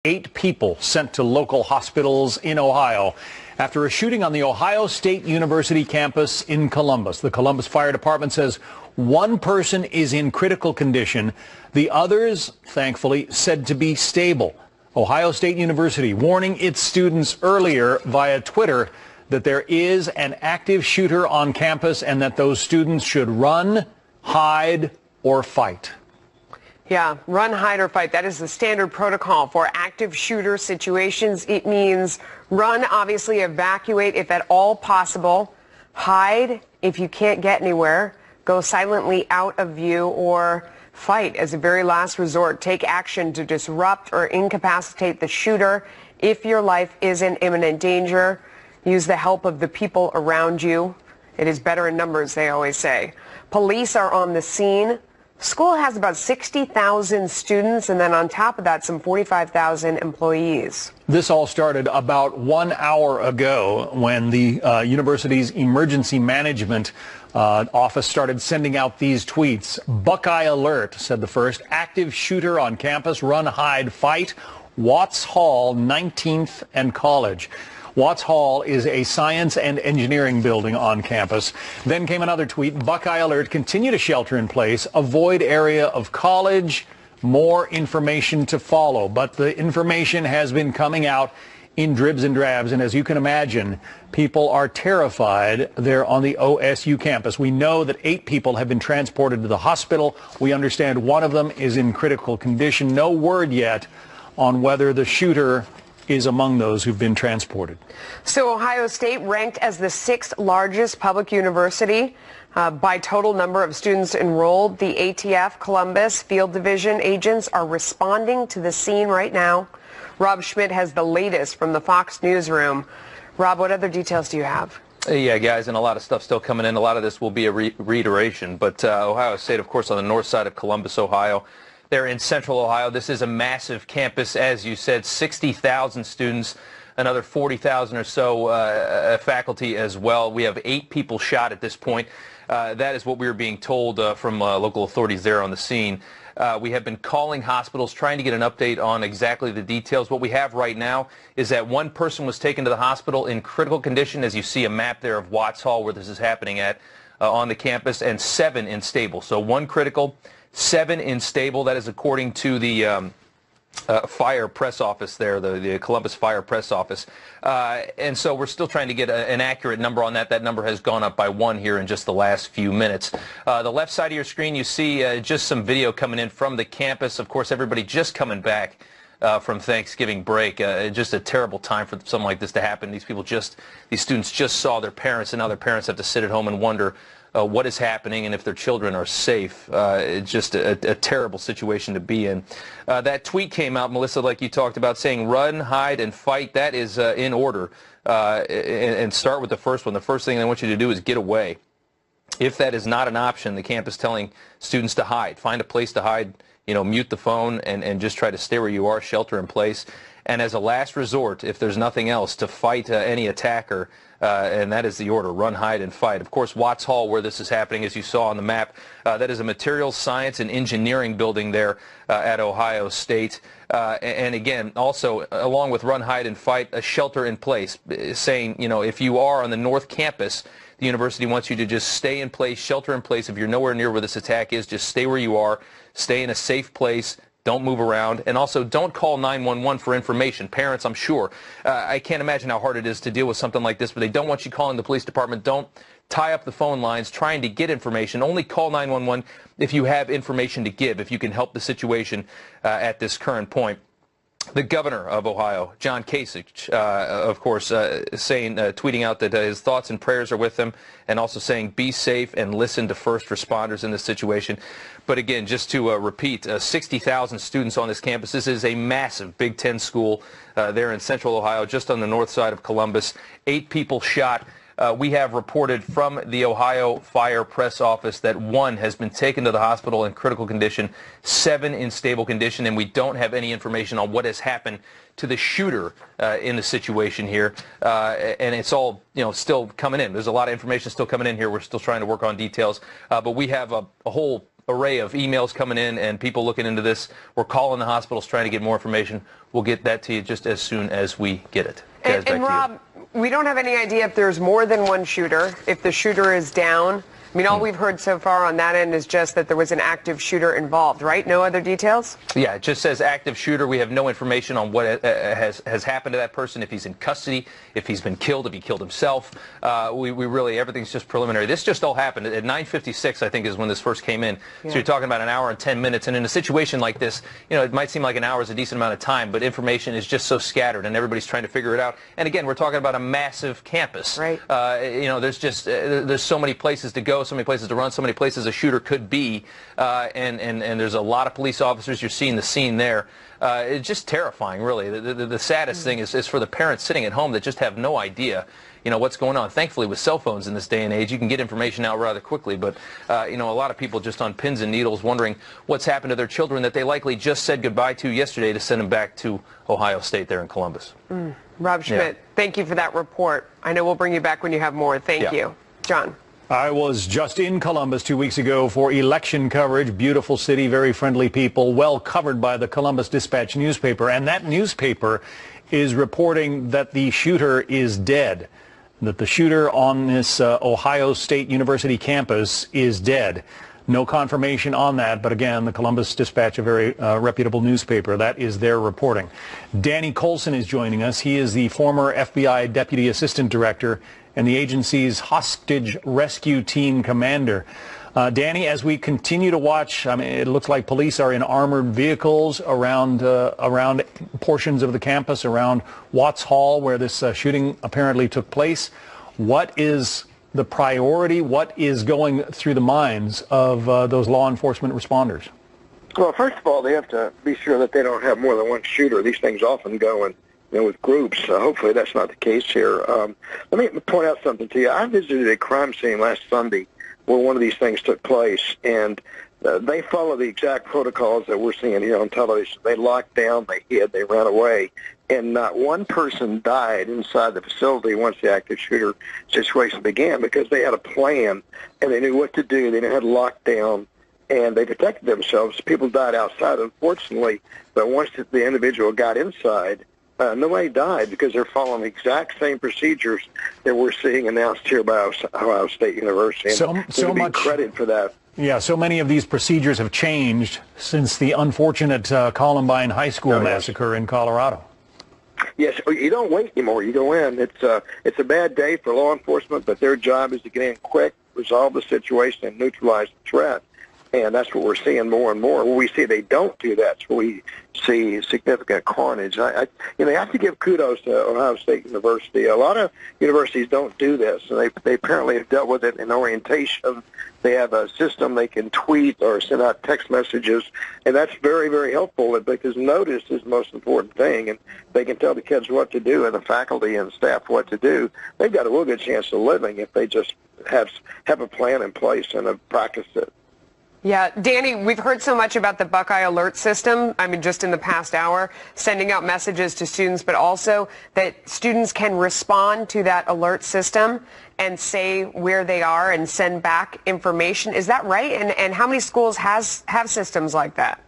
8 people sent to local hospitals in Ohio after a shooting on the Ohio State University campus in Columbus. The Columbus Fire Department says one person is in critical condition. The others, thankfully, said to be stable. Ohio State University warning its students earlier via Twitter that there is an active shooter on campus and that those students should run, hide, or fight. Yeah, run, hide, or fight. That is the standard protocol for active shooter situations. It means run, obviously evacuate if at all possible. Hide if you can't get anywhere. Go silently out of view, or fight as a very last resort. Take action to disrupt or incapacitate the shooter if your life is in imminent danger. Use the help of the people around you. It is better in numbers, they always say. Police are on the scene. School has about 60,000 students, and then on top of that, some 45,000 employees. This all started about 1 hour ago when the university's emergency management office started sending out these tweets. Buckeye alert, said the first. Active shooter on campus. Run, hide, fight. Watts Hall, 19th and College. Watts Hall is a science and engineering building on campus. Then came another tweet. Buckeye alert. Continue to shelter in place. Avoid area of College. More information to follow. But the information has been coming out in dribs and drabs. And as you can imagine, people are terrified there on the OSU campus. We know that 8 people have been transported to the hospital. We understand one of them is in critical condition. No word yet on whether the shooter is among those who've been transported. So Ohio State ranked as the 6th largest public university by total number of students enrolled. The ATF Columbus Field Division agents are responding to the scene right now. Rob Schmidt has the latest from the Fox newsroom. Rob, what other details do you have? Yeah, guys, and a lot of stuff still coming in. A lot of this will be a reiteration, but Ohio State, of course, on the north side of Columbus, Ohio. They're in central Ohio. This is a massive campus, as you said, 60,000 students, another 40,000 or so faculty as well. We have 8 people shot at this point. That is what we were being told from local authorities there on the scene. We have been calling hospitals, trying to get an update on exactly the details. What we have right now is that one person was taken to the hospital in critical condition, as you see a map there of Watts Hall where this is happening at on the campus, and 7 in stable. So 1 critical, 7 in stable. That is according to the fire press office there, the Columbus Fire Press Office. And so we're still trying to get an accurate number on that. That number has gone up by 1 here in just the last few minutes. The left side of your screen, you see just some video coming in from the campus. Of course, everybody just coming back from Thanksgiving break. Just a terrible time for something like this to happen. These students just saw their parents, and now their parents have to sit at home and wonder what is happening and if their children are safe. It's just a terrible situation to be in. That tweet came out, Melissa, like you talked about, saying run, hide, and fight. That is in order. And start with the first one. The first thing they want you to do is get away. If that is not an option, the camp is telling students to hide. Find a place to hide, mute the phone and just try to stay where you are, shelter in place. And as a last resort, if there's nothing else, to fight any attacker. And that is the order, run, hide, and fight. Of course, Watts Hall, where this is happening, as you saw on the map, that is a materials science and engineering building there at Ohio State. And again, also, along with run, hide, and fight, a shelter in place, saying, if you are on the north campus, the university wants you to just stay in place, shelter in place. If you're nowhere near where this attack is, just stay where you are, stay in a safe place. Don't move around, and also don't call 911 for information. Parents, I'm sure, I can't imagine how hard it is to deal with something like this, but they don't want you calling the police department. Don't tie up the phone lines trying to get information. Only call 911 if you have information to give, if you can help the situation at this current point. The governor of Ohio, John Kasich, of course, tweeting out that his thoughts and prayers are with them, and also saying be safe and listen to first responders in this situation. But again, just to repeat, 60,000 students on this campus. This is a massive Big Ten school there in central Ohio, just on the north side of Columbus. 8 people shot. We have reported from the Ohio Fire Press Office that 1 has been taken to the hospital in critical condition, 7 in stable condition, and we don't have any information on what has happened to the shooter in the situation here. And it's all, still coming in. There's a lot of information still coming in here. We're still trying to work on details. But we have a whole array of emails coming in and people looking into this. We're calling the hospitals trying to get more information. We'll get that to you just as soon as we get it. Guys, and Rob, we don't have any idea if there's more than one shooter, if the shooter is down. I mean, all we've heard so far on that end is just that there was an active shooter involved, right? No other details? Yeah, it just says active shooter. We have no information on what has happened to that person, if he's in custody, if he's been killed, if he killed himself. We really, everything's just preliminary. This just all happened at 9:56, I think, is when this first came in. Yeah. So you're talking about an hour and 10 minutes. And in a situation like this, you know, it might seem like an hour is a decent amount of time, but information is just so scattered and everybody's trying to figure it out. And again, we're talking about a massive campus. Right. You know, there's just, there's so many places to go, so many places to run, so many places a shooter could be, and there's a lot of police officers. You're seeing the scene there. It's just terrifying, really. The saddest thing is for the parents sitting at home that just have no idea, you know, what's going on. Thankfully, with cell phones in this day and age, you can get information out rather quickly. But, you know, a lot of people just on pins and needles wondering what's happened to their children that they likely just said goodbye to yesterday to send them back to Ohio State there in Columbus. Rob Schmidt, thank you for that report. I know we'll bring you back when you have more. Thank you. John. I was just in Columbus 2 weeks ago for election coverage. Beautiful city, very friendly people, well covered by the Columbus Dispatch newspaper. And that newspaper is reporting that the shooter is dead, that the shooter on this Ohio State University campus is dead. No confirmation on that, but again, the Columbus Dispatch, a very reputable newspaper, that is their reporting. Danny Colson is joining us. He is the former FBI Deputy Assistant Director and the agency's hostage rescue team commander. Danny, as we continue to watch, I mean, it looks like police are in armored vehicles around portions of the campus, around Watts Hall, where this shooting apparently took place. What is the priority? What is going through the minds of those law enforcement responders? Well, first of all, they have to be sure that they don't have more than one shooter. These things often go in, with groups. Hopefully that's not the case here. Let me point out something to you. I visited a crime scene last Sunday where one of these things took place, and they follow the exact protocols that we're seeing here on television. They locked down, they hid, they ran away, and not one person died inside the facility once the active shooter situation began because they had a plan, and they knew what to do. They knew how to lock down, and they protected themselves. People died outside, unfortunately, but once the individual got inside, nobody died because they're following the exact same procedures that we're seeing announced here by Ohio State University. And so much credit for that. Yeah, so many of these procedures have changed since the unfortunate Columbine High School massacre in Colorado. Yes, you don't wait anymore. You go in. It's a bad day for law enforcement, but their job is to get in quick, resolve the situation, and neutralize the threat. And that's what we're seeing more and more. When we see they don't do that, so we see significant carnage. I have to give kudos to Ohio State University. A lot of universities don't do this, and they apparently have dealt with it in orientation. They have a system they can tweet or send out text messages, and that's very, very helpful because notice is the most important thing, and they can tell the kids what to do and the faculty and staff what to do. They've got a real good chance of living if they just have a plan in place and have practiced it. Yeah, Danny, we've heard so much about the Buckeye Alert system, I mean, just in the past hour, sending out messages to students, but also that students can respond to that alert system and say where they are and send back information. Is that right? And how many schools have systems like that?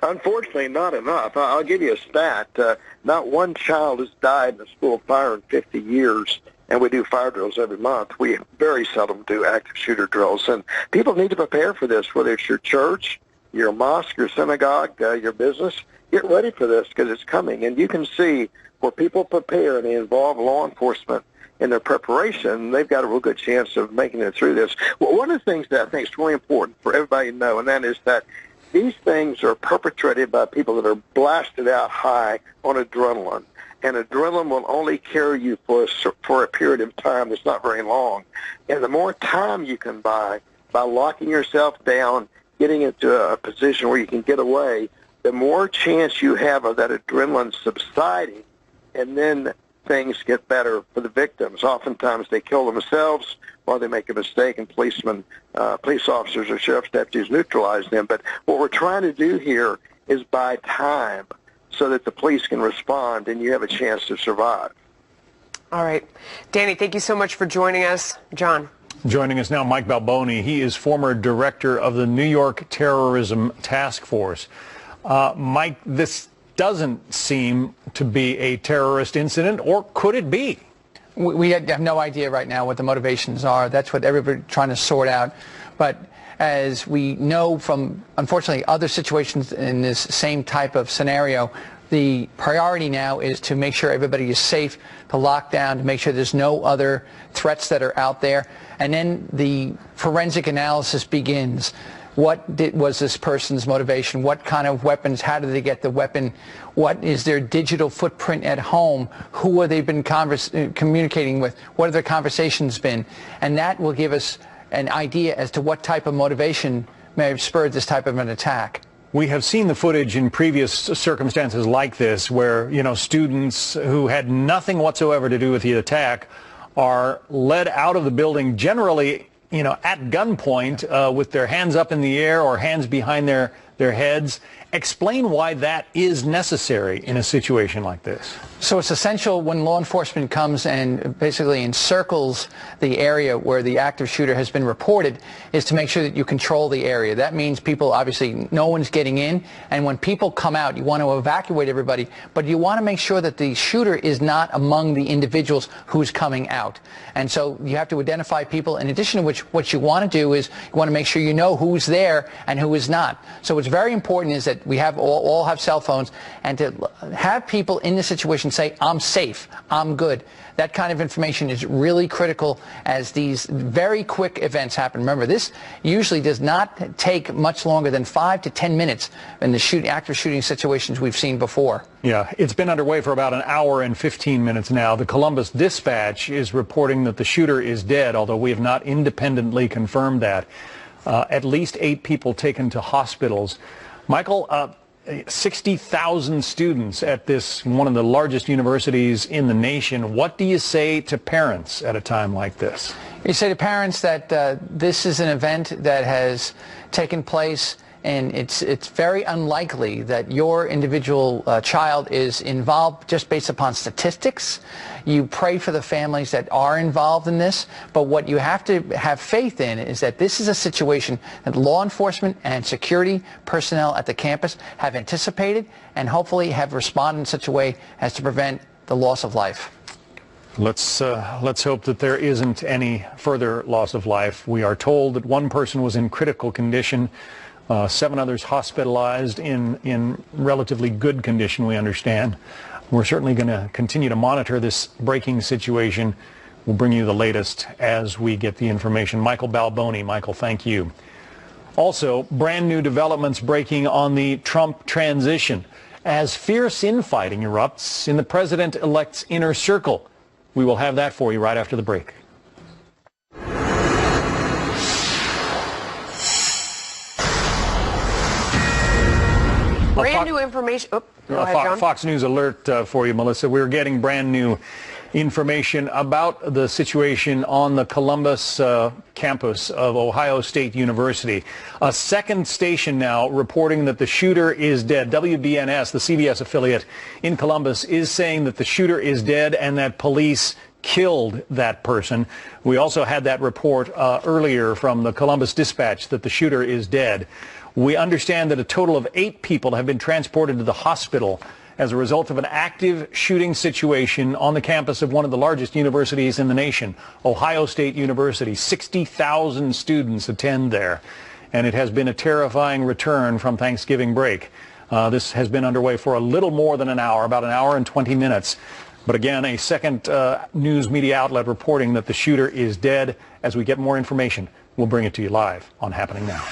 Unfortunately, not enough. I'll give you a stat. Not one child has died in a school fire in 50 years. And we do fire drills every month. We very seldom do active shooter drills. And people need to prepare for this, whether it's your church, your mosque, your synagogue, your business. Get ready for this because it's coming. And you can see where people prepare and they involve law enforcement in their preparation, they've got a real good chance of making it through this. Well, one of the things that I think is really important for everybody to know, and that is that these things are perpetrated by people that are blasted out high on adrenaline. And adrenaline will only carry you for a period of time that's not very long. And the more time you can buy by locking yourself down, getting into a position where you can get away, the more chance you have of that adrenaline subsiding, and then things get better for the victims. Oftentimes they kill themselves or they make a mistake, and police officers or sheriff's deputies neutralize them. But what we're trying to do here is buy time so that the police can respond and you have a chance to survive. All right. Danny, thank you so much for joining us. John. Joining us now, Mike Balboni. He is former director of the New York Terrorism Task Force. Mike, this doesn't seem to be a terrorist incident, or could it be? We have no idea right now what the motivations are. That's what everybody's trying to sort out. But as we know from, unfortunately, other situations in this same type of scenario, the priority now is to make sure everybody is safe, to lock down, to make sure there's no other threats that are out there. And then the forensic analysis begins. What was this person's motivation? What kind of weapons? How did they get the weapon? What is their digital footprint at home? Who have they been communicating with? What have their conversations been? And that will give us an idea as to what type of motivation may have spurred this type of an attack. We have seen the footage in previous circumstances like this where, students who had nothing whatsoever to do with the attack are led out of the building, generally, at gunpoint with their hands up in the air or hands behind their heads. Explain why that is necessary in a situation like this. So it's essential when law enforcement comes and basically encircles the area where the active shooter has been reported, is to make sure that you control the area. That means people, obviously, no one's getting in, and when people come out, you want to evacuate everybody, but you want to make sure that the shooter is not among the individuals who's coming out. And so you have to identify people. In addition to which, what you want to do is you want to make sure you know who's there and who is not. So what's very important is that we have all have cell phones, and to have people in this situation say, I'm safe, I'm good. That kind of information is really critical as these very quick events happen. Remember, this usually does not take much longer than 5 to 10 minutes in the active shooting situations we've seen before. Yeah, it's been underway for about an hour and 15 minutes now. The Columbus Dispatch is reporting that the shooter is dead, although we have not independently confirmed that. At least 8 people taken to hospitals. Michael, 60,000 students at this, one of the largest universities in the nation. What do you say to parents at a time like this? You say to parents that this is an event that has taken place, and it's very unlikely that your individual child is involved just based upon statistics. You pray for the families that are involved in this, but what you have to have faith in is that this is a situation that law enforcement and security personnel at the campus have anticipated and hopefully have responded in such a way as to prevent the loss of life. Let's hope that there isn't any further loss of life. We are told that one person was in critical condition. 7 others hospitalized in relatively good condition, we understand. We're certainly going to continue to monitor this breaking situation. We'll bring you the latest as we get the information. Michael Balboni. Michael, thank you. Also, brand new developments breaking on the Trump transition as fierce infighting erupts in the president-elect's inner circle. We will have that for you right after the break. Brand new information. Oh, go ahead, John. Fox News alert for you, Melissa. We're getting brand new information about the situation on the Columbus campus of Ohio State University. A second station now reporting that the shooter is dead. WBNS, the CBS affiliate in Columbus, is saying that the shooter is dead and that police killed that person. We also had that report earlier from the Columbus Dispatch that the shooter is dead. We understand that a total of 8 people have been transported to the hospital as a result of an active shooting situation on the campus of one of the largest universities in the nation, Ohio State University. 60,000 students attend there, and it has been a terrifying return from Thanksgiving break. This has been underway for a little more than an hour, about an hour and 20 minutes. But again, a second news media outlet reporting that the shooter is dead. As we get more information, we'll bring it to you live on Happening Now.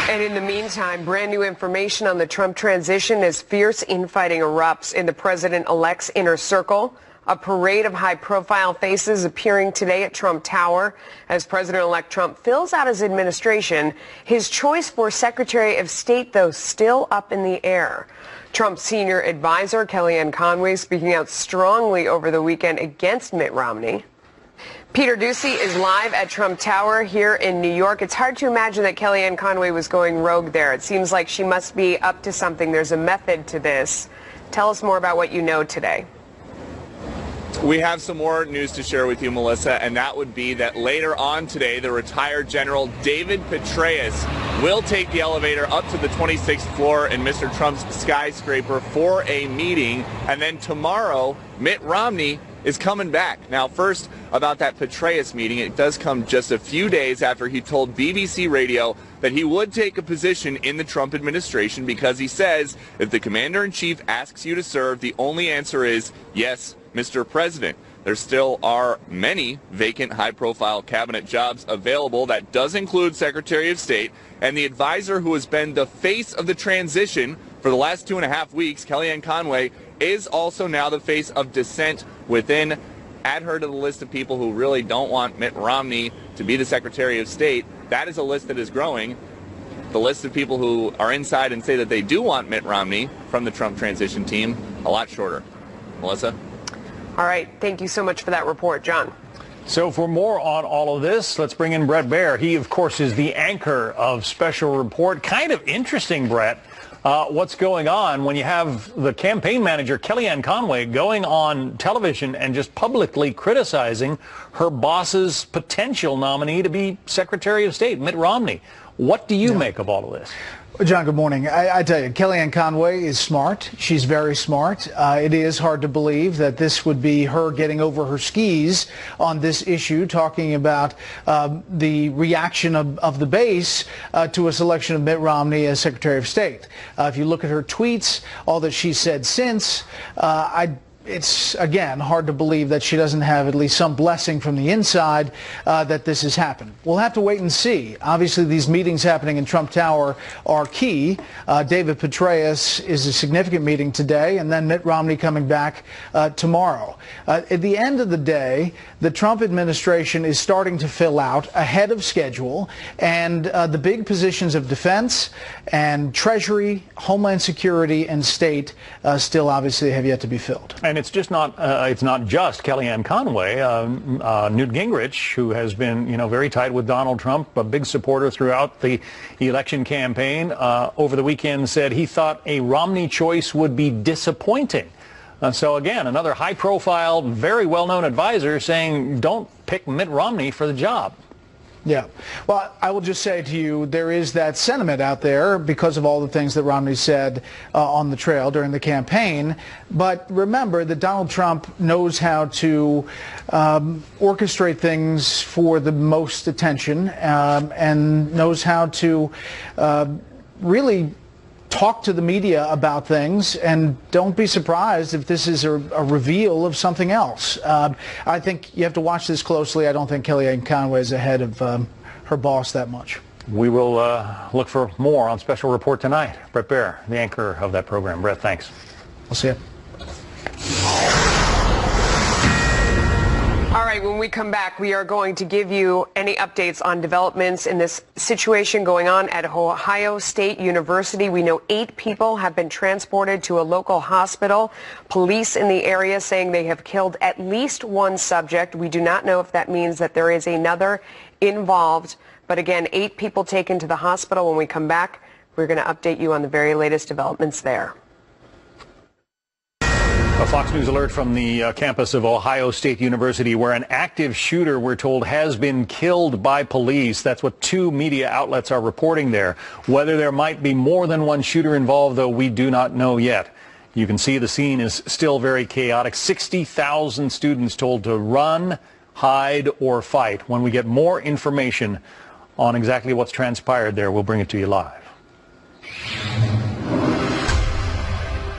And in the meantime, brand new information on the Trump transition as fierce infighting erupts in the president-elect's inner circle. A parade of high-profile faces appearing today at Trump Tower as President-elect Trump fills out his administration. His choice for Secretary of State, though, still up in the air. Trump's senior advisor, Kellyanne Conway, speaking out strongly over the weekend against Mitt Romney. Peter Ducey is live at Trump Tower here in New York. It's hard to imagine that Kellyanne Conway was going rogue there. It seems like she must be up to something. There's a method to this. Tell us more about what you know today. We have some more news to share with you, Melissa, and that would be that later on today, the retired General David Petraeus will take the elevator up to the 26th floor in Mr. Trump's skyscraper for a meeting. And then tomorrow, Mitt Romney is coming back. Now, first, about that Petraeus meeting, it does come just a few days after he told BBC Radio that he would take a position in the Trump administration because he says if the commander-in-chief asks you to serve, the only answer is yes, Mr. President. There still are many vacant high-profile cabinet jobs available. That does include Secretary of State, and the advisor who has been the face of the transition for the last 2.5 weeks, Kellyanne Conway, is also now the face of dissent within. Add her to the list of people who really don't want Mitt Romney to be the Secretary of State. That is a list that is growing. The list of people who are inside and say that they do want Mitt Romney from the Trump transition team, a lot shorter. Melissa? All right. Thank you so much for that report, John. So for more on all of this, let's bring in Brett Baer. He, of course, is the anchor of Special Report. Kind of interesting, Brett, what's going on when you have the campaign manager, Kellyanne Conway, going on television and just publicly criticizing her boss's potential nominee to be Secretary of State, Mitt Romney. What do you make of all of this? John, good morning. I tell you, Kellyanne Conway is smart. She's very smart. It is hard to believe that this would be her getting over her skis on this issue, talking about the reaction of the base to a selection of Mitt Romney as Secretary of State. If you look at her tweets, all that she's said since, it's, again, hard to believe that she doesn't have at least some blessing from the inside that this has happened. We'll have to wait and see. Obviously, these meetings happening in Trump Tower are key. David Petraeus is a significant meeting today, and then Mitt Romney coming back tomorrow. At the end of the day, the Trump administration is starting to fill out ahead of schedule, and the big positions of defense and Treasury, Homeland Security, and State still obviously have yet to be filled. And it's just not, it's not just Kellyanne Conway. Newt Gingrich, who has been, very tight with Donald Trump, a big supporter throughout the election campaign, over the weekend said he thought a Romney choice would be disappointing. So again, another high-profile, very well-known advisor saying don't pick Mitt Romney for the job. Yeah. Well, I will just say to you, there is that sentiment out there because of all the things that Romney said on the trail during the campaign. But remember that Donald Trump knows how to orchestrate things for the most attention and knows how to really talk to the media about things, and don't be surprised if this is a reveal of something else. I think you have to watch this closely. I don't think Kellyanne Conway is ahead of her boss that much. We will look for more on Special Report tonight. Brett Baer, the anchor of that program. Brett, thanks. We'll see you. All right, when we come back, we are going to give you any updates on developments in this situation going on at Ohio State University. We know 8 people have been transported to a local hospital. Police in the area saying they have killed at least 1 subject. We do not know if that means that there is another involved. But again, 8 people taken to the hospital. When we come back, we're going to update you on the very latest developments there. A Fox News alert from the campus of Ohio State University, where an active shooter, we're told, has been killed by police. That's what 2 media outlets are reporting there. Whether there might be more than 1 shooter involved, though, we do not know yet. You can see the scene is still very chaotic. 60,000 students told to run, hide, or fight. When we get more information on exactly what's transpired there, we'll bring it to you live.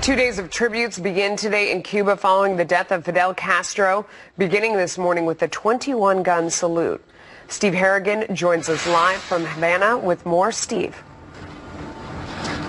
2 days of tributes begin today in Cuba following the death of Fidel Castro, beginning this morning with a 21-gun salute. Steve Harrigan joins us live from Havana with more. Steve.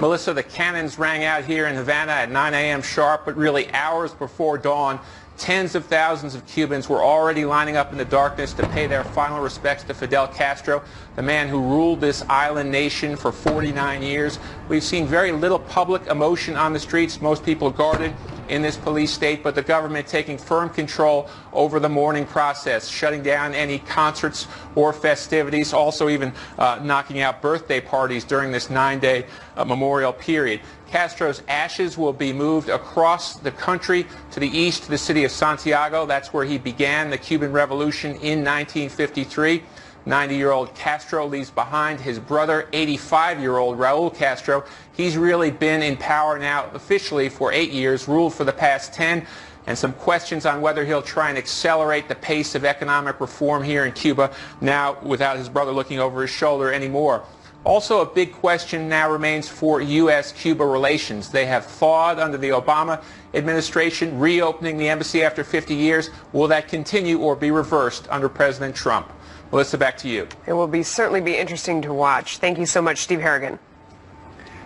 Melissa, the cannons rang out here in Havana at 9 a.m. sharp, but really hours before dawn, tens of thousands of Cubans were already lining up in the darkness to pay their final respects to Fidel Castro, the man who ruled this island nation for 49 years. We've seen very little public emotion on the streets. Most people guarded in this police state, but the government taking firm control over the mourning process, shutting down any concerts or festivities, also even knocking out birthday parties during this 9-day memorial period. Castro's ashes will be moved across the country to the east to the city of Santiago. That's where he began the Cuban Revolution in 1953. 90-year-old Castro leaves behind his brother, 85-year-old Raul Castro. He's really been in power now officially for 8 years, ruled for the past 10, and some questions on whether he'll try and accelerate the pace of economic reform here in Cuba now without his brother looking over his shoulder anymore. Also, a big question now remains for U.S.-Cuba relations. They have thawed under the Obama administration, reopening the embassy after 50 years. Will that continue or be reversed under President Trump? Melissa, back to you. It will certainly be interesting to watch. Thank you so much, Steve Harrigan.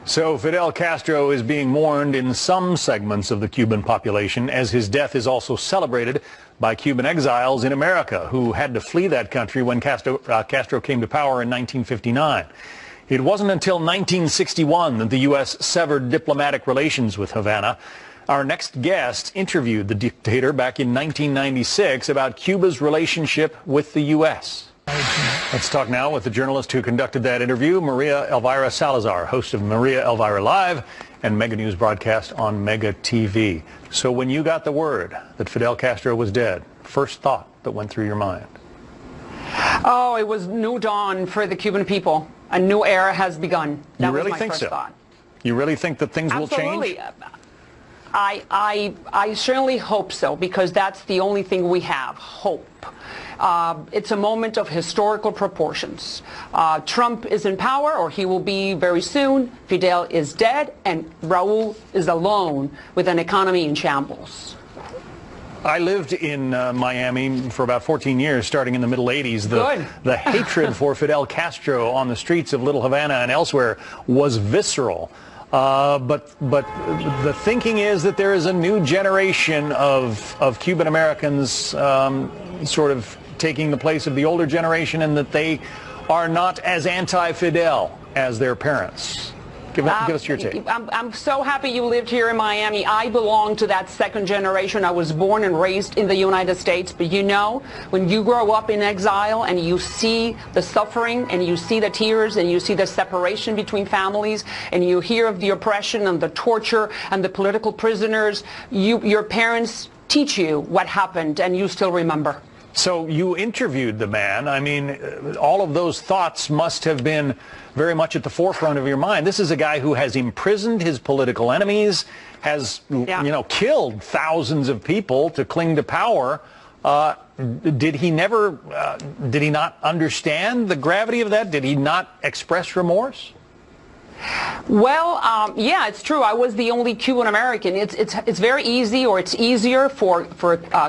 So Fidel Castro is being mourned in some segments of the Cuban population, as his death is also celebrated by Cuban exiles in America who had to flee that country when Castro came to power in 1959. It wasn't until 1961 that the U.S. severed diplomatic relations with Havana. Our next guest interviewed the dictator back in 1996 about Cuba's relationship with the U.S. Let's talk now with the journalist who conducted that interview, Maria Elvira Salazar, host of Maria Elvira Live and Mega News broadcast on Mega TV. So when you got the word that Fidel Castro was dead, first thought that went through your mind? Oh, it was new dawn for the Cuban people. A new era has begun. That was my first thought. You really think that things will change? I certainly hope so, because that's the only thing we have, hope. It's a moment of historical proportions. Trump is in power, or he will be very soon. Fidel is dead, and Raul is alone with an economy in shambles. I lived in Miami for about 14 years, starting in the middle 80s. The hatred for Fidel Castro on the streets of Little Havana and elsewhere was visceral. But the thinking is that there is a new generation of Cuban Americans sort of taking the place of the older generation, and that they are not as anti-Fidel as their parents. Give us your take. I'm so happy you lived here in Miami. I belong to that second generation. I was born and raised in the United States. But you know, when you grow up in exile and you see the suffering and you see the tears and you see the separation between families and you hear of the oppression and the torture and the political prisoners, your parents teach you what happened, and you still remember. So you interviewed the man. I mean, all of those thoughts must have been very much at the forefront of your mind. This is a guy who has imprisoned his political enemies, has killed thousands of people to cling to power. Did he not understand the gravity of that? Did he not express remorse? Well, yeah, it's true. I was the only Cuban American. It's very easy, or it's easier for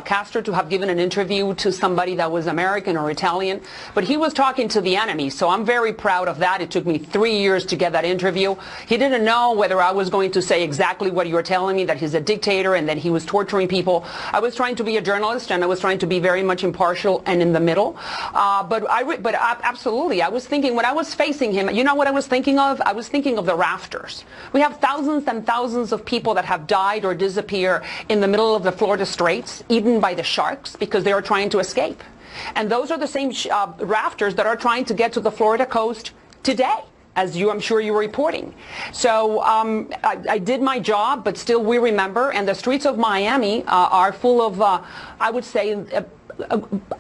Castro to have given an interview to somebody that was American or Italian, but he was talking to the enemy, so I'm very proud of that. It took me 3 years to get that interview. He didn't know whether I was going to say exactly what you were telling me, that he's a dictator and that he was torturing people. I was trying to be a journalist, and I was trying to be very much impartial and in the middle. But absolutely, I was thinking, when I was facing him, you know what I was thinking of? I was thinking of the rafters. We have thousands and thousands of people that have died or disappeared in the middle of the Florida Straits, eaten by the sharks because they are trying to escape. And those are the same rafters that are trying to get to the Florida coast today, as I'm sure you're reporting. So I did my job, but still we remember, and the streets of Miami are full of, I would say,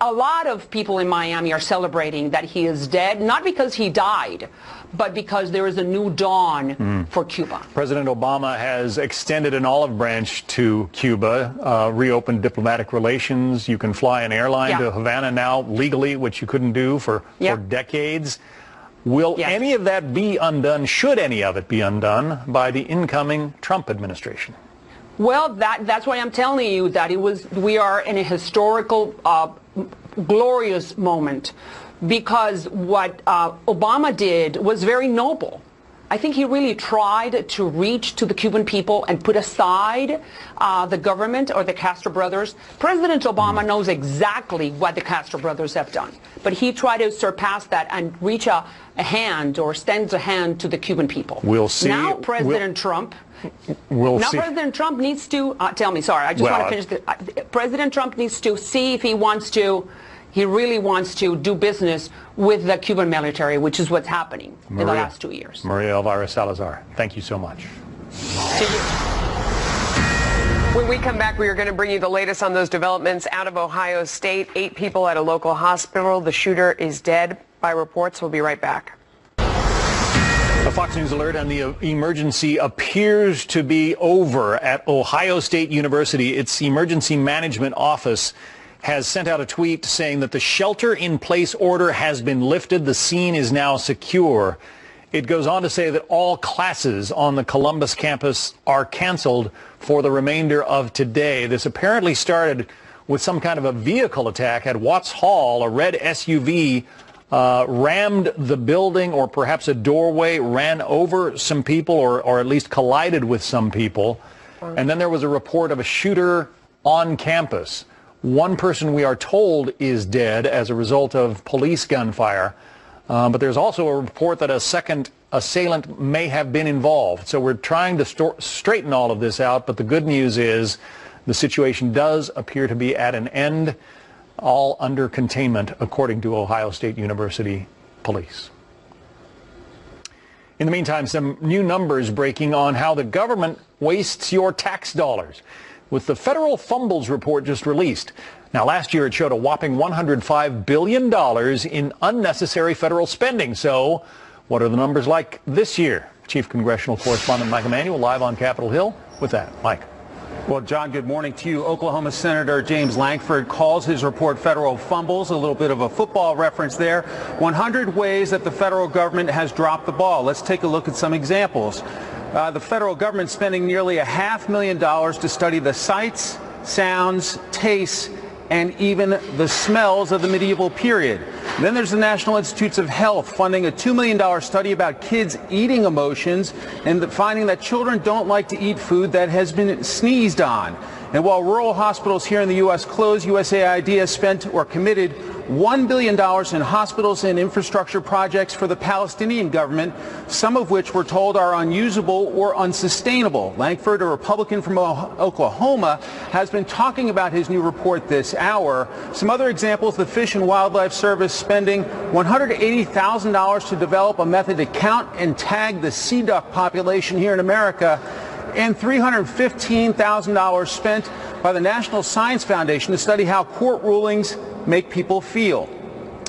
a lot of people in Miami are celebrating that he is dead, not because he died, but because there is a new dawn for Cuba. President Obama has extended an olive branch to Cuba, reopened diplomatic relations. You can fly an airline to Havana now legally, which you couldn't do for decades. Will any of that be undone, should any of it be undone, by the incoming Trump administration? Well, that's why I'm telling you that we are in a historical, glorious moment, because what Obama did was very noble. I think he really tried to reach to the Cuban people and put aside the government or the Castro brothers. President Obama knows exactly what the Castro brothers have done, but he tried to surpass that and reach a hand, or extend a hand to the Cuban people. We'll see. Now President Trump... President Trump needs to tell me. Sorry, I just want to finish. President Trump needs to see if he really wants to do business with the Cuban military, which is what's happening in the last 2 years. Maria Elvira Salazar, thank you so much. To you. When we come back, we are going to bring you the latest on those developments out of Ohio State. 8 people at a local hospital. The shooter is dead by reports. We'll be right back. A Fox News alert, and the emergency appears to be over at Ohio State University. Its emergency management office has sent out a tweet saying that the shelter-in-place order has been lifted. The scene is now secure. It goes on to say that all classes on the Columbus campus are canceled for the remainder of today. This apparently started with some kind of a vehicle attack at Watts Hall. A red SUV rammed the building, or perhaps a doorway, ran over some people, or at least collided with some people. And then there was a report of a shooter on campus. One person, we are told, is dead as a result of police gunfire. But there's also a report that a second assailant may have been involved. So we're trying to straighten all of this out. But the good news is the situation does appear to be at an end, all under containment, according to Ohio State University police. In the meantime, some new numbers breaking on how the government wastes your tax dollars, with the federal fumbles report just released. Now, last year it showed a whopping $105 billion in unnecessary federal spending. So what are the numbers like this year? Chief Congressional Correspondent Mike Emanuel live on Capitol Hill with that. Mike. Well, John, good morning to you. Oklahoma Senator James Lankford calls his report federal fumbles, a little bit of a football reference there. 100 ways that the federal government has dropped the ball. Let's take a look at some examples. The federal government spending nearly $500,000 to study the sights, sounds, tastes, and even the smells of the medieval period. Then there's the National Institutes of Health funding a $2 million study about kids' eating emotions and finding that children don't like to eat food that has been sneezed on. And while rural hospitals here in the U.S. closed, USAID has spent or committed $1 billion in hospitals and infrastructure projects for the Palestinian government, some of which we're told are unusable or unsustainable. Lankford, a Republican from Oklahoma, has been talking about his new report this hour. Some other examples: the Fish and Wildlife Service spending $180,000 to develop a method to count and tag the sea duck population here in America, and $315,000 spent by the National Science Foundation to study how court rulings make people feel.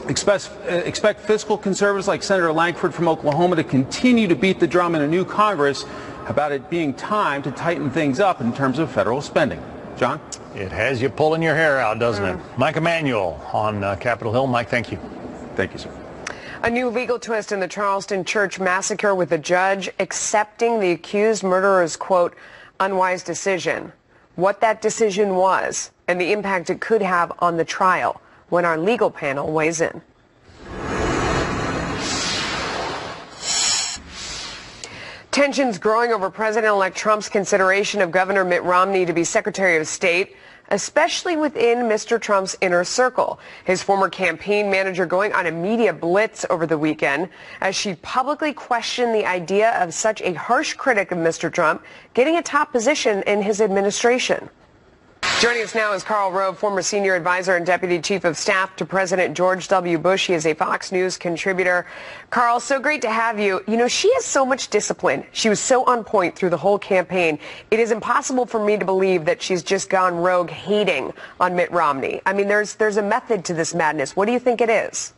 Expect fiscal conservatives like Senator Lankford from Oklahoma to continue to beat the drum in a new Congress about it being time to tighten things up in terms of federal spending. John? It has you pulling your hair out, doesn't it? Mike Emanuel on Capitol Hill. Mike, thank you. Thank you, sir. A new legal twist in the Charleston church massacre, with the judge accepting the accused murderer's, quote, unwise decision. What that decision was and the impact it could have on the trial, when our legal panel weighs in. Tensions growing over President-elect Trump's consideration of Governor Mitt Romney to be Secretary of State, especially within Mr. Trump's inner circle. His former campaign manager going on a media blitz over the weekend as she publicly questioned the idea of such a harsh critic of Mr. Trump getting a top position in his administration. Joining us now is Karl Rove, former senior advisor and deputy chief of staff to President George W. Bush. He is a Fox News contributor. Karl, so great to have you. You know, she has so much discipline. She was so on point through the whole campaign. It is impossible for me to believe that she's just gone rogue hating on Mitt Romney. I mean, there's a method to this madness. What do you think it is?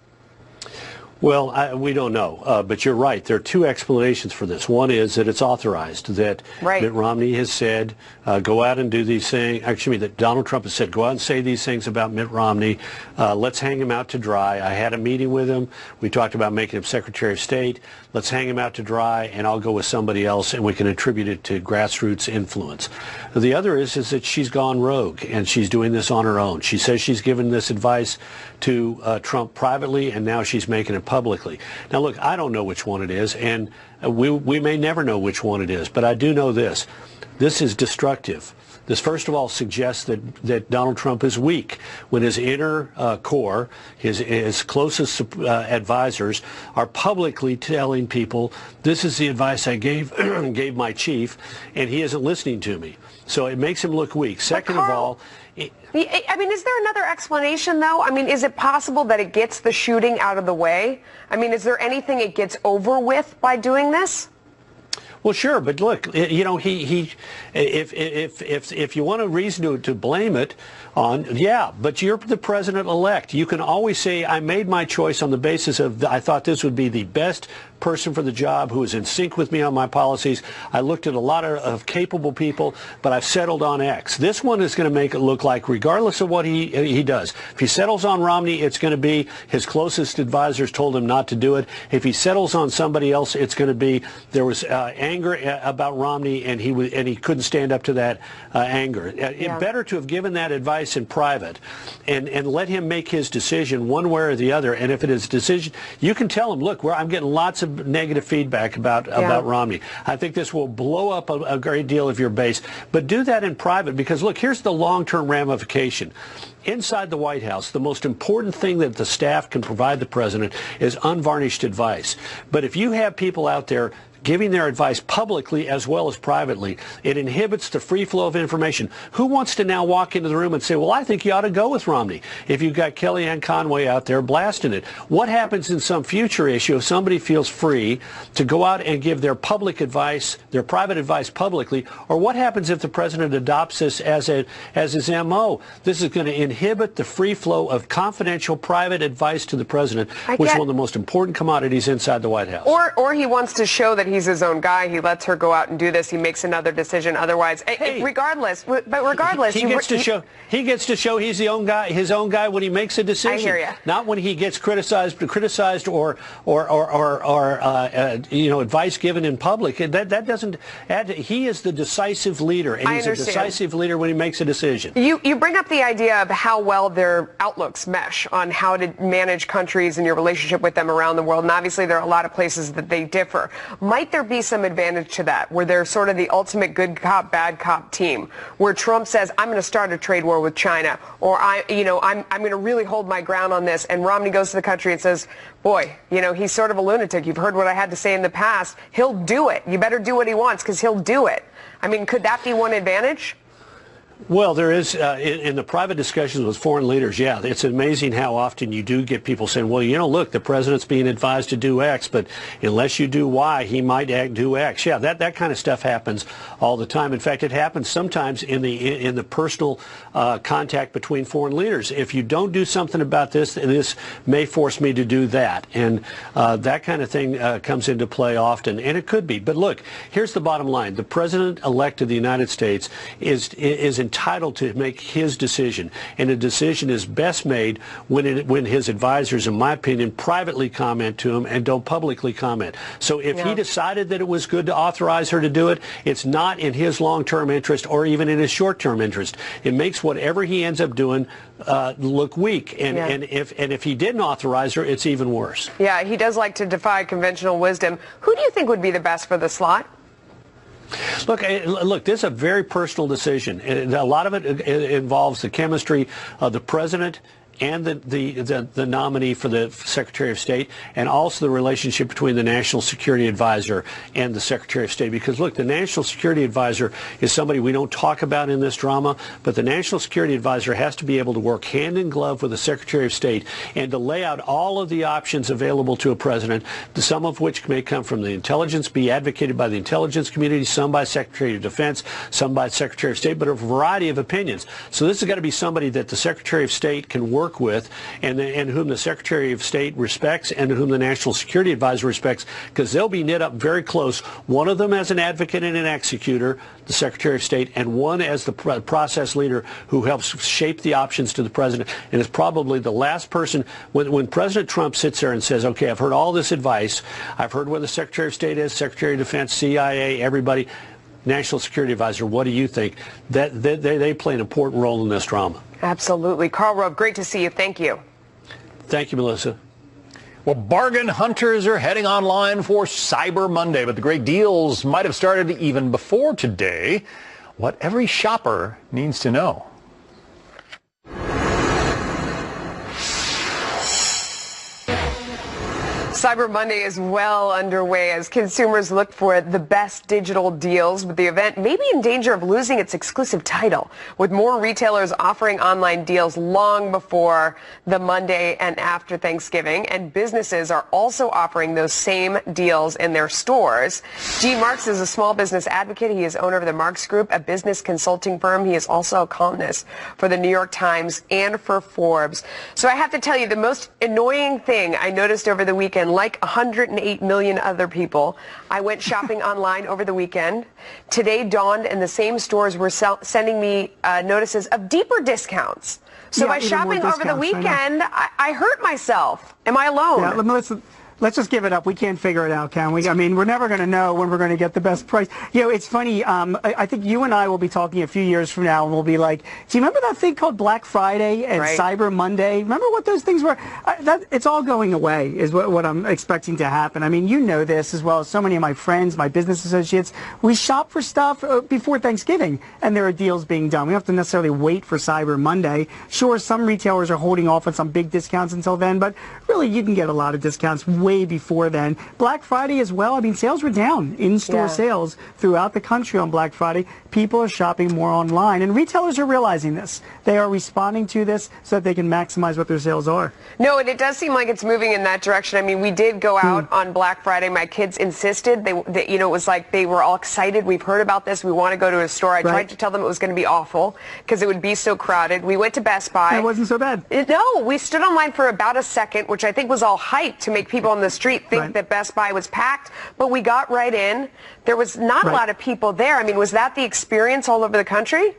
Well, we don't know, but you're right. There are two explanations for this. One is that it's authorized, that Mitt Romney has said, go out and do these things. Actually, that Donald Trump has said, go out and say these things about Mitt Romney. Let's hang him out to dry. I had a meeting with him. We talked about making him Secretary of State. Let's hang him out to dry, and I'll go with somebody else, and we can attribute it to grassroots influence. The other is that she's gone rogue, and she's doing this on her own. She says she's given this advice to Trump privately, and now she's making it publicly. Now, look, I don't know which one it is, and we may never know which one it is, but I do know this. This is destructive. This, first of all, suggests that Donald Trump is weak when his inner core, his closest advisors, are publicly telling people, this is the advice I gave my chief, and he isn't listening to me. So it makes him look weak. Second of all... I mean, is there another explanation, though? I mean, is it possible that it gets the shooting out of the way? I mean, is there anything it gets over with by doing this? Well, sure, but look, you know, if you want a reason to blame it on, yeah, but you're the president-elect. You can always say, I made my choice on the basis of, I thought this would be the best person for the job who is in sync with me on my policies. I looked at a lot of capable people, but I've settled on X. This one is going to make it look like, regardless of what he does, if he settles on Romney, it's going to be his closest advisors told him not to do it. If he settles on somebody else, it's going to be there was anger about Romney, and he couldn't stand up to that anger. It's better to have given that advice in private and let him make his decision one way or the other. And if it is a decision, you can tell him, look, I'm getting lots of negative feedback about Romney. I think this will blow up a great deal of your base, but do that in private, because look, here's the long-term ramification. Inside the White House, the most important thing that the staff can provide the president is unvarnished advice. But if you have people out there giving their advice publicly as well as privately, it inhibits the free flow of information. Who wants to now walk into the room and say, well, I think you ought to go with Romney, if you've got Kellyanne Conway out there blasting it? What happens in some future issue if somebody feels free to go out and give their public advice, their private advice publicly? Or what happens if the president adopts this as his MO? This is going to inhibit the free flow of confidential private advice to the president, which is one of the most important commodities inside the White House. Or he wants to show that he's his own guy. He lets her go out and do this. He makes another decision. Otherwise, regardless, he gets to show he's his own guy when he makes a decision. I hear you. Not when he gets criticized or advice given in public. That doesn't add. He is the decisive leader, and he's a decisive leader when he makes a decision. You bring up the idea of how well their outlooks mesh on how to manage countries and your relationship with them around the world, and obviously there are a lot of places that they differ. Might there be some advantage to that, where they're sort of the ultimate good cop, bad cop team, where Trump says, I'm going to start a trade war with China, or I'm going to really hold my ground on this, and Romney goes to the country and says, boy, he's sort of a lunatic. You've heard what I had to say in the past. He'll do it. You better do what he wants, because he'll do it. I mean, could that be one advantage? Well, there is, in the private discussions with foreign leaders, yeah, it's amazing how often you do get people saying, well, look, the president's being advised to do X, but unless you do Y, he might do X. Yeah, that kind of stuff happens all the time. In fact, it happens sometimes in the personal contact between foreign leaders. If you don't do something about this, this may force me to do that. And that kind of thing comes into play often, and it could be. But look, here's the bottom line. The president-elect of the United States is entitled to make his decision, and a decision is best made when his advisors, in my opinion, privately comment to him and don't publicly comment. So if he decided that it was good to authorize her to do it, it's not in his long-term interest or even in his short-term interest. It makes whatever he ends up doing look weak, and if he didn't authorize her, it's even worse. Yeah, he does like to defy conventional wisdom. Who do you think would be the best for the slot? Look, this is a very personal decision. A lot of it involves the chemistry of the president and the nominee for the Secretary of State, and also the relationship between the National Security Advisor and the Secretary of State. Because, look, the National Security Advisor is somebody we don't talk about in this drama, but the National Security Advisor has to be able to work hand in glove with the Secretary of State and to lay out all of the options available to a president, some of which may come from the intelligence, be advocated by the intelligence community, some by Secretary of Defense, some by Secretary of State, but a variety of opinions. So this has got to be somebody that the Secretary of State can work with, and whom the Secretary of State respects, and whom the National Security Advisor respects, because they'll be knit up very close. One of them as an advocate and an executor, the Secretary of State, and one as the process leader who helps shape the options to the president. And is probably the last person, when President Trump sits there and says, okay, I've heard all this advice, I've heard where the Secretary of State is, Secretary of Defense, CIA, everybody, National Security Advisor, what do you think? That they play an important role in this drama. Absolutely. Karl Rove, great to see you. Thank you. Thank you, Melissa. Well, bargain hunters are heading online for Cyber Monday, but the great deals might have started even before today. What every shopper needs to know. Cyber Monday is well underway as consumers look for the best digital deals, but the event may be in danger of losing its exclusive title, with more retailers offering online deals long before the Monday and after Thanksgiving, and businesses are also offering those same deals in their stores. G. Marks is a small business advocate. He is owner of the Marks Group, a business consulting firm. He is also a columnist for the New York Times and for Forbes. So I have to tell you, the most annoying thing I noticed over the weekend, like 108 million other people, I went shopping online over the weekend. Today dawned and the same stores were sending me notices of deeper discounts. So by shopping over the weekend, I hurt myself. Am I alone? Yeah, let's just give it up. We can't figure it out, can we? I mean, we're never going to know when we're going to get the best price. You know, it's funny. I think you and I will be talking a few years from now, and we'll be like, do you remember that thing called Black Friday and Cyber Monday? Remember what those things were? It's all going away is what I'm expecting to happen. I mean, you know this as well as so many of my friends, my business associates. We shop for stuff before Thanksgiving, and there are deals being done. We don't have to necessarily wait for Cyber Monday. Sure, some retailers are holding off on some big discounts until then, but really you can get a lot of discounts way before then. Black Friday as well. I mean, sales were down, in-store sales throughout the country on Black Friday. People are shopping more online, and retailers are realizing this. They are responding to this so that they can maximize what their sales are. No, and it does seem like it's moving in that direction. I mean, we did go out on Black Friday. My kids insisted. They, you know, it was like they were all excited. We've heard about this. We want to go to a store. I tried to tell them it was going to be awful because it would be so crowded. We went to Best Buy. It wasn't so bad. No, we stood online for about a second, which I think was all hype to make people on the street think that Best Buy was packed, but we got right in. There was not a lot of people there. I mean, was that the experience all over the country?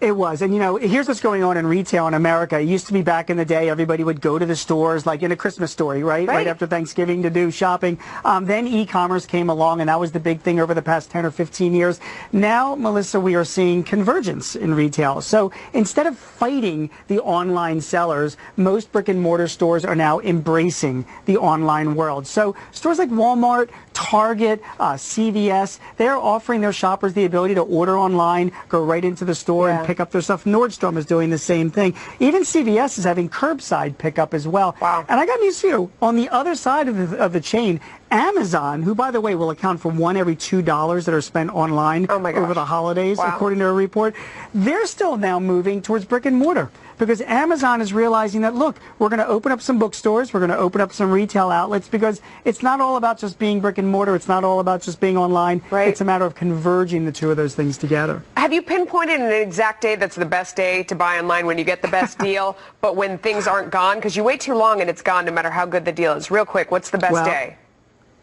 It was. And, you know, here's what's going on in retail in America. It used to be back in the day, everybody would go to the stores, like in a Christmas story, right after Thanksgiving to do shopping. Then e-commerce came along, and that was the big thing over the past 10 or 15 years. Now, Melissa, we are seeing convergence in retail. So instead of fighting the online sellers, most brick-and-mortar stores are now embracing the online world. So stores like Walmart, Target, CVS, they're offering their shoppers the ability to order online, go right into the store and pick up their stuff. Nordstrom is doing the same thing. Even CVS is having curbside pickup as well. Wow. And I got news for you. On the other side of the chain, Amazon, who, by the way, will account for $1 every $2 that are spent online over the holidays, according to a report, they're still now moving towards brick and mortar because Amazon is realizing that, look, we're going to open up some bookstores, we're going to open up some retail outlets because it's not all about just being brick and mortar, it's not all about just being online. It's a matter of converging the two of those things together. Have you pinpointed an exact day that's the best day to buy online when you get the best deal, but when things aren't gone? Because you wait too long and it's gone no matter how good the deal is. Real quick, what's the best day?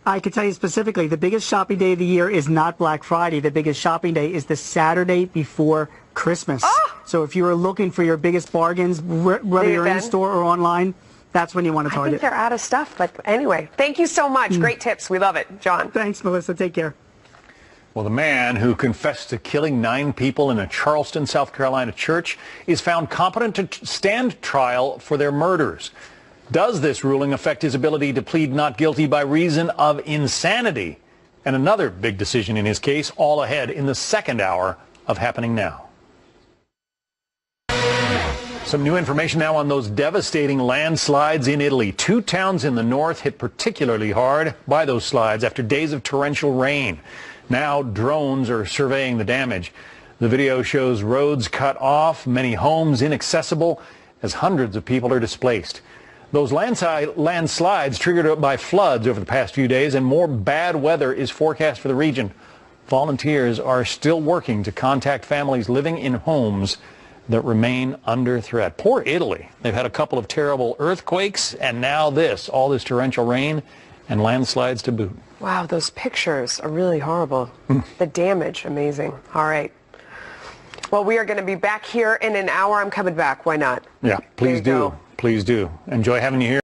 I can tell you specifically, the biggest shopping day of the year is not Black Friday. The biggest shopping day is the Saturday before Christmas. So if you are looking for your biggest bargains, whether you're in store or online, that's when you want to target. I think they're out of stuff, but anyway, thank you so much. Great tips. We love it. John. Thanks, Melissa. Take care. Well, the man who confessed to killing 9 people in a Charleston, South Carolina church is found competent to stand trial for their murders. Does this ruling affect his ability to plead not guilty by reason of insanity? And another big decision in his case, all ahead in the second hour of Happening Now. Some new information now on those devastating landslides in Italy. 2 towns in the north hit particularly hard by those slides after days of torrential rain. Now drones are surveying the damage. The video shows roads cut off, many homes inaccessible as hundreds of people are displaced. Those landslides triggered by floods over the past few days, and more bad weather is forecast for the region. Volunteers are still working to contact families living in homes that remain under threat. Poor Italy. They've had a couple of terrible earthquakes, and now all this torrential rain and landslides to boot. Wow, those pictures are really horrible. The damage, amazing. All right. Well, we are going to be back here in an hour. I'm coming back. Why not? Yeah, please do. Please do. Enjoy having you here.